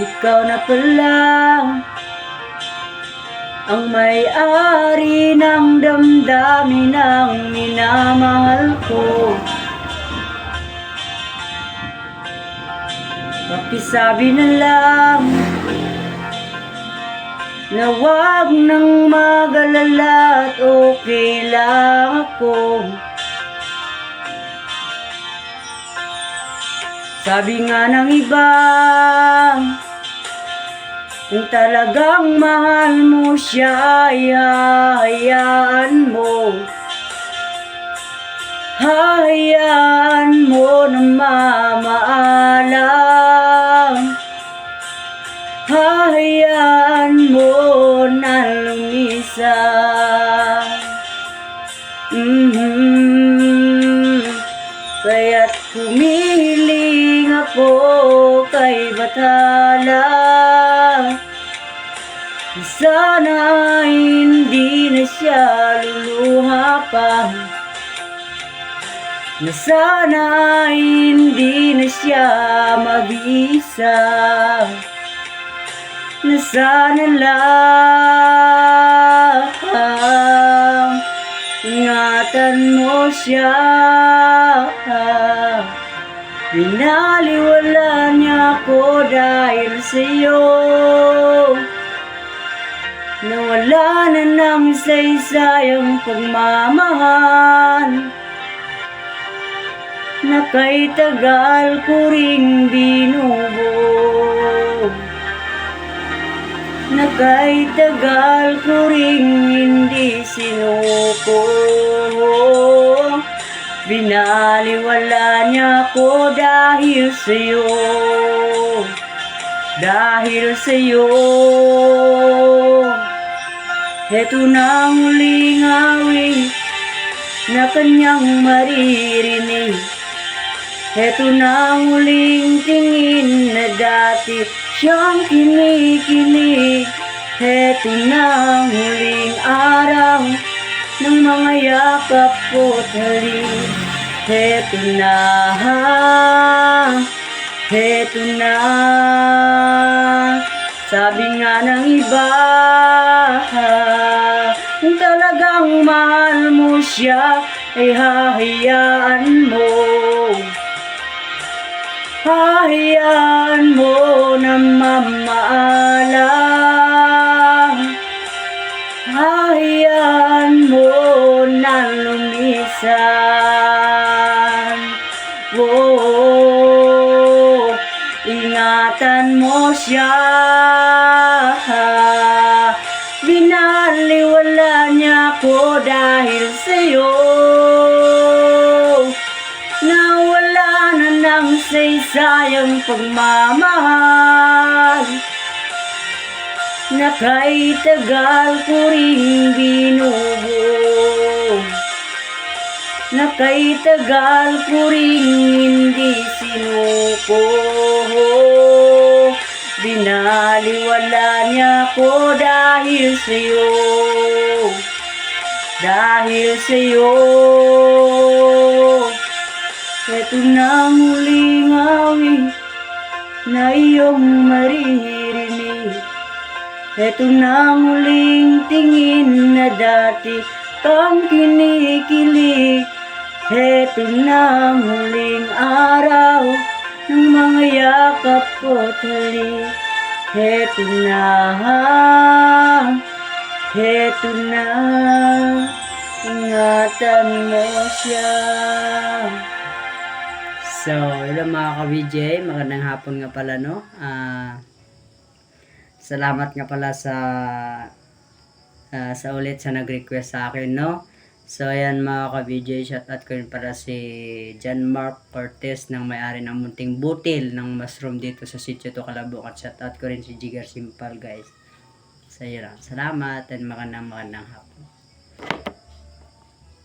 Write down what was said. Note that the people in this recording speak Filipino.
ikaw na pala ang may-ari ng damdamin ng minamahal ko. Pakisabi na lang na wag nang mag-alala at okay lang ako. Sabi nga ng iba, kung talagang mahal mo siya, ay hahayaan mo. Hahayaan mo na mamaalam. Hahayaan mo na lumisan. Kaya't humihiling ako kay Bathala, sana hindi na siya luluha pa, na sana hindi na siya mag-isa, na sana lang ingatan mo siya. Binaliwala niya ako dahil sa'yo, nawala na ng isa-isayang pagmamahal, na kay tagal ko ring binubuo, na kay tagal ko ring hindi sinuko. Binaliwala niya ako dahil sa'yo, dahil sa'yo. Heto na ang huling awit na kanyang maririnig. Heto na ang huling tingin na dati siyang kinikilig. Heto na ang huling araw ng mga yakap ko't halik. Heto na, heto na. Sabi nga ng iba, kung talagang mahal mo siya, ay hahayaan mo. Hahayaan mo na mamaalam. Hahayaan mo na lumisan. Oh, ingatan mo siya. Binaliwala niya ako dahil sa'yo, nawala na ng saysayang pagmamahal, na kay tagal ko ring binubuo, na kay tagal ko ring hindi sinuko. Binaliwala niya ako dahil sa'yo, dahil sa'yo. Ito na ang huling awit na iyong maririnig. Ito na ang huling tingin na dati kang kinikilig. Ito na ang huling araw ng mga yakap ko't halik. Heto na, heto na, ingatan mo siya. So, hello mga ka-VJ, magandang hapon nga pala, no? Salamat nga pala sa ulit sa nag-request sa akin, no? So, ayan mga ka-VJ, shoutout ko rin para si John Mark Cortez ng may-ari ng Munting Butil ng mushroom dito sa Sitio to Calabuk. At shoutout ko rin si Jigar Simpal, guys. So, yun lang. Salamat and magandang hapon.